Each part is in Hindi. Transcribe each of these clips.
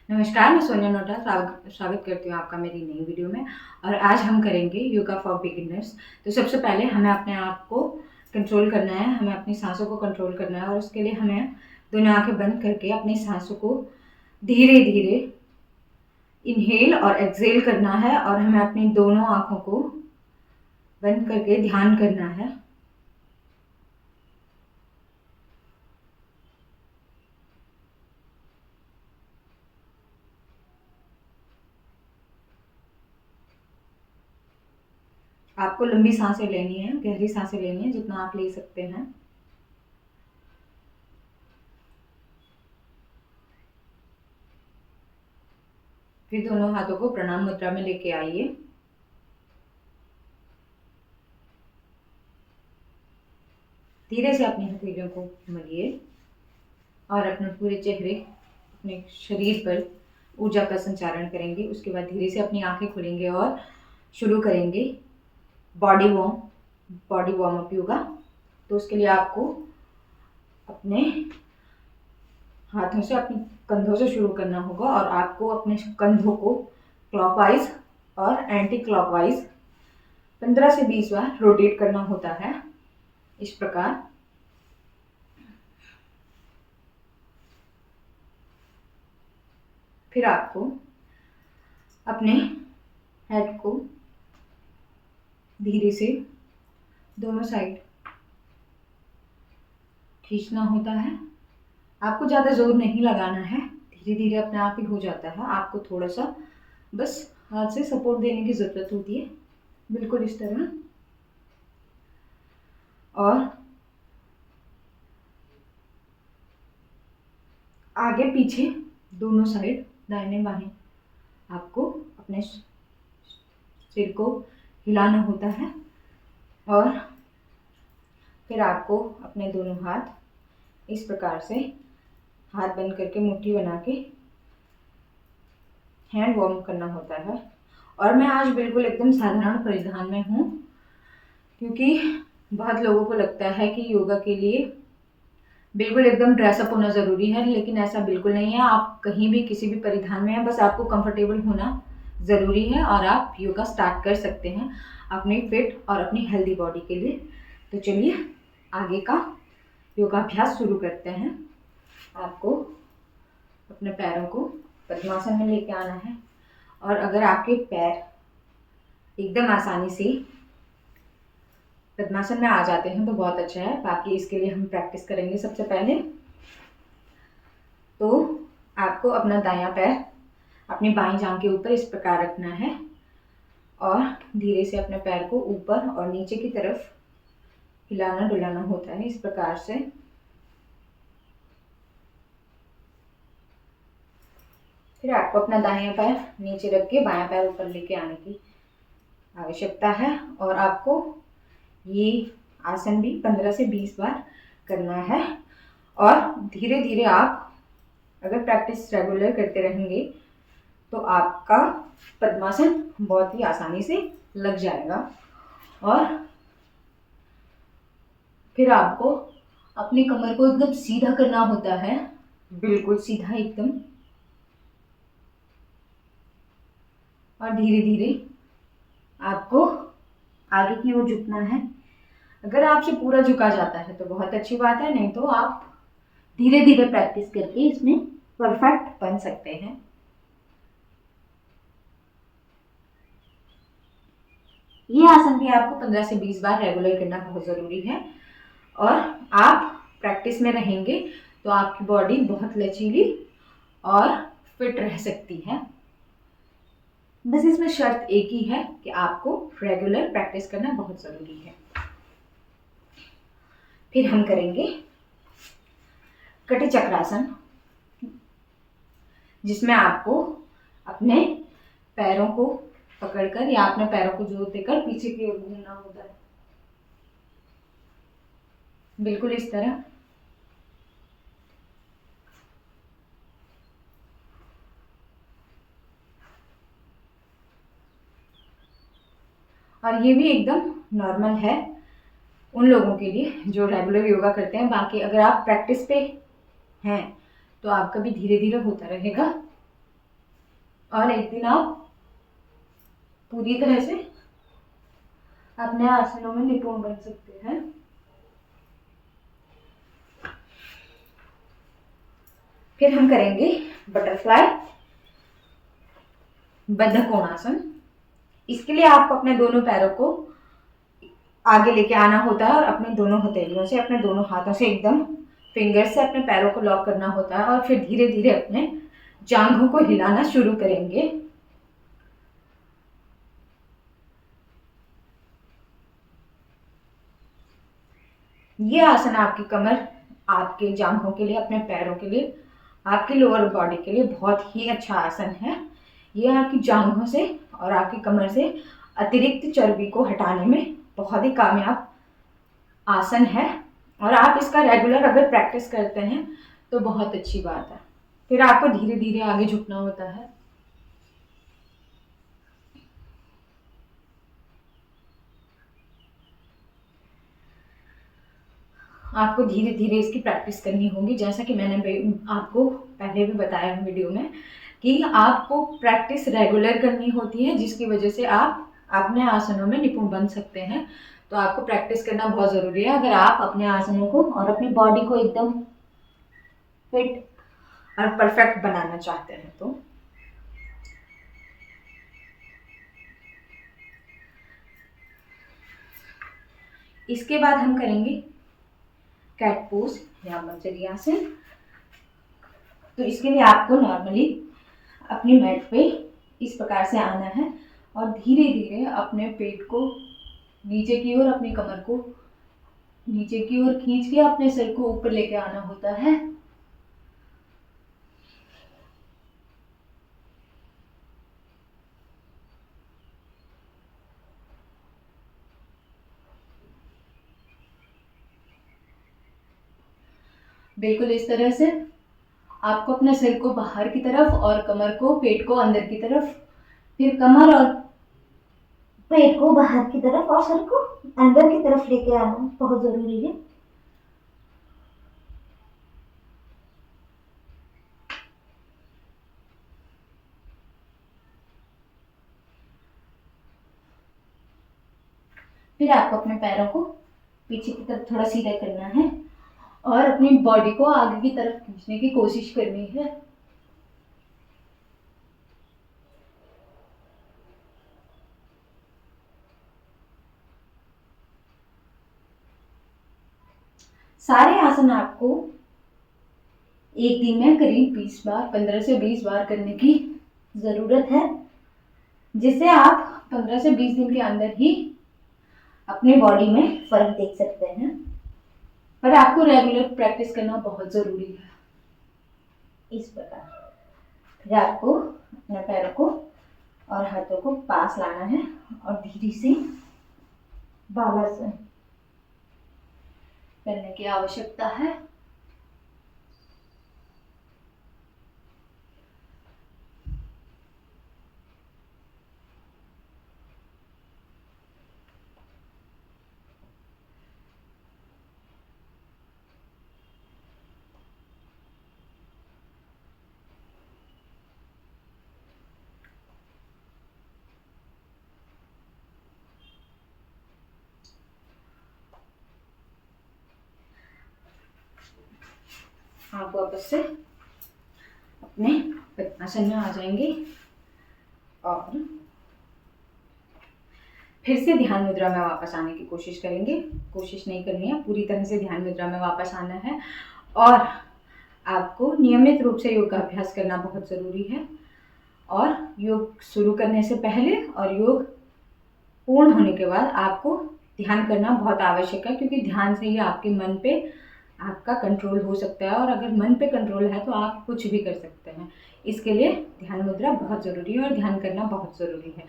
नमस्कार, मैं सोनिया नोटा स्वागत करती हूँ आपका मेरी नई वीडियो में। और आज हम करेंगे योगा फॉर बिगिनर्स। तो सबसे पहले हमें अपने आप को कंट्रोल करना है, हमें अपनी सांसों को कंट्रोल करना है और उसके लिए हमें दोनों आंखें बंद करके अपनी सांसों को धीरे धीरे इनहेल और एक्सहेल करना है और हमें अपनी दोनों आंखों को बंद करके ध्यान करना है। आपको लंबी सांसें लेनी है, गहरी सांसें लेनी है, जितना आप ले सकते हैं। फिर दोनों हाथों को प्रणाम मुद्रा में लेके आइए। धीरे से अपनी हथेलियों को मलिए और अपने पूरे चेहरे, अपने शरीर पर ऊर्जा का संचारण करेंगे। उसके बाद धीरे से अपनी आंखें खोलेंगे और शुरू करेंगे बॉडी वार्म अप योगा। तो उसके लिए आपको अपने हाथों से, अपने कंधों से शुरू करना होगा और आपको अपने कंधों को क्लॉकवाइज और एंटी क्लॉकवाइज 15 से 20 बार रोटेट करना होता है, इस प्रकार। फिर आपको अपने हेड को धीरे से दोनों साइड खींचना होता है। आपको ज़्यादा जोर नहीं लगाना है, धीरे धीरे अपने आप ही हो जाता है। आपको थोड़ा सा बस हाथ से सपोर्ट देने की ज़रूरत होती है, बिल्कुल इस तरह। और आगे पीछे दोनों साइड, दाहिने बाएं, आपको अपने सिर को हिलाना होता है। और फिर आपको अपने दोनों हाथ इस प्रकार से हाथ बंद करके मुट्ठी बना के हैंड वार्म करना होता है। और मैं आज बिल्कुल एकदम साधारण परिधान में हूँ, क्योंकि बहुत लोगों को लगता है कि योगा के लिए बिल्कुल एकदम ड्रेसअप होना ज़रूरी है, लेकिन ऐसा बिल्कुल नहीं है। आप कहीं भी किसी भी परिधान में हैं, बस आपको कंफर्टेबल होना ज़रूरी है और आप योगा स्टार्ट कर सकते हैं अपनी फिट और अपनी हेल्दी बॉडी के लिए। तो चलिए आगे का योगाभ्यास शुरू करते हैं। आपको अपने पैरों को पद्मासन में लेके आना है और अगर आपके पैर एकदम आसानी से पद्मासन में आ जाते हैं तो बहुत अच्छा है। बाकी इसके लिए हम प्रैक्टिस करेंगे। सबसे पहले तो आपको अपना दायां पैर अपनी बाईं जांघ के ऊपर इस प्रकार रखना है और धीरे से अपने पैर को ऊपर और नीचे की तरफ हिलाना डुलाना होता है, इस प्रकार से। फिर आपको अपना दायां पैर नीचे रख के बायां पैर ऊपर लेके आने की आवश्यकता है और आपको ये आसन भी 15 से 20 बार करना है। और धीरे धीरे आप अगर प्रैक्टिस रेगुलर करते रहेंगे तो आपका पद्मासन बहुत ही आसानी से लग जाएगा। और फिर आपको अपनी कमर को एकदम सीधा करना होता है, बिल्कुल सीधा एकदम। और धीरे धीरे आपको आगे की ओर झुकना है। अगर आपसे पूरा झुका जाता है तो बहुत अच्छी बात है, नहीं तो आप धीरे धीरे प्रैक्टिस करके इसमें परफेक्ट बन सकते हैं। ये आसन भी आपको 15 से 20 बार रेगुलर करना बहुत ज़रूरी है और आप प्रैक्टिस में रहेंगे तो आपकी बॉडी बहुत लचीली और फिट रह सकती है। बस इसमें शर्त एक ही है कि आपको रेगुलर प्रैक्टिस करना बहुत ज़रूरी है। फिर हम करेंगे कटी चक्रासन, जिसमें आपको अपने पैरों को पकड़कर या अपने पैरों को जोर देकर पीछे की ओर घूमना होता है, बिल्कुल इस तरह। और ये भी एकदम नॉर्मल है उन लोगों के लिए जो रेगुलर योगा करते हैं। बाकी अगर आप प्रैक्टिस पे हैं तो आपका भी धीरे धीरे होता रहेगा। और एक दिन आप पूरी तरह से अपने आसनों में निपुण बन सकते हैं। फिर हम करेंगे बटरफ्लाई बद्ध कोणासन। इसके लिए आपको अपने दोनों पैरों को आगे लेके आना होता है और अपने दोनों हथेलियों से, अपने दोनों हाथों से एकदम फिंगर से अपने पैरों को लॉक करना होता है और फिर धीरे धीरे अपने जांघों को हिलाना शुरू करेंगे। ये आसन आपकी कमर, आपके जांघों के लिए, अपने पैरों के लिए, आपकी लोअर बॉडी के लिए बहुत ही अच्छा आसन है। ये आपकी जांघों से और आपकी कमर से अतिरिक्त चर्बी को हटाने में बहुत ही कामयाब आसन है और आप इसका रेगुलर अगर प्रैक्टिस करते हैं तो बहुत अच्छी बात है। फिर आपको धीरे धीरे आगे झुकना होता है। आपको धीरे धीरे इसकी प्रैक्टिस करनी होगी, जैसा कि मैंने आपको पहले भी बताया वीडियो में कि आपको प्रैक्टिस रेगुलर करनी होती है, जिसकी वजह से आप अपने आसनों में निपुण बन सकते हैं। तो आपको प्रैक्टिस करना बहुत ज़रूरी है अगर आप अपने आसनों को और अपनी बॉडी को एकदम फिट और परफेक्ट बनाना चाहते हैं। तो इसके बाद हम करेंगे कैट पोज या मंचरियासन। तो इसके लिए आपको नॉर्मली अपनी मैट पे इस प्रकार से आना है और धीरे धीरे अपने पेट को नीचे की ओर, अपनी कमर को नीचे की ओर खींच के अपने सिर को ऊपर लेके आना होता है। बिल्कुल इस तरह से आपको अपने सिर को बाहर की तरफ और कमर को, पेट को अंदर की तरफ, फिर कमर और पेट को बाहर की तरफ और सिर को अंदर की तरफ लेके आना बहुत जरूरी है। फिर आपको अपने पैरों को पीछे की तरफ थोड़ा सीधा करना है और अपनी बॉडी को आगे की तरफ खींचने की कोशिश करनी है। सारे आसन आपको एक दिन में करीब 20 बार, 15 से 20 बार करने की जरूरत है, जिससे आप 15 से 20 दिन के अंदर ही अपनी बॉडी में फर्क देख सकते हैं। पर आपको रेगुलर प्रैक्टिस करना बहुत जरूरी है। इस प्रकार फिर आपको अपने पैरों को और हाथों को पास लाना है और धीरे से बालासन करने की आवश्यकता है। आप वापस से अपने पद्मासन में आ जाएंगे और फिर से ध्यान मुद्रा में वापस आने की कोशिश करेंगे। कोशिश नहीं करनी है, पूरी तरह से ध्यान मुद्रा में वापस आना है और आपको नियमित रूप से योग का अभ्यास करना बहुत ज़रूरी है। और योग शुरू करने से पहले और योग पूर्ण होने के बाद आपको ध्यान करना बहुत आवश्यक है, क्योंकि ध्यान से ही आपके मन पे आपका कंट्रोल हो सकता है और अगर मन पे कंट्रोल है तो आप कुछ भी कर सकते हैं। इसके लिए ध्यान मुद्रा बहुत ज़रूरी है और ध्यान करना बहुत ज़रूरी है।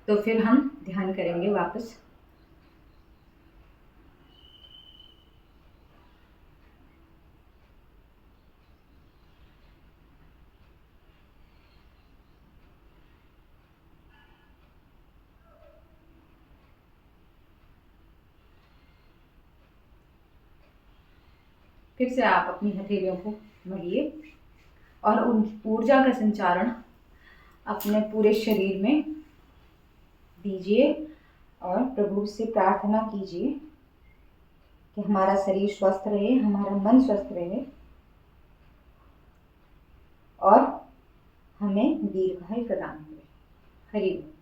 तो फिर हम ध्यान करेंगे वापस। फिर से आप अपनी हथेलियों को मलिए और उन ऊर्जा का संचारण अपने पूरे शरीर में दीजिए और प्रभु से प्रार्थना कीजिए कि हमारा शरीर स्वस्थ रहे, हमारा मन स्वस्थ रहे और हमें दीर्घायु प्रदान करे। हरि बोल।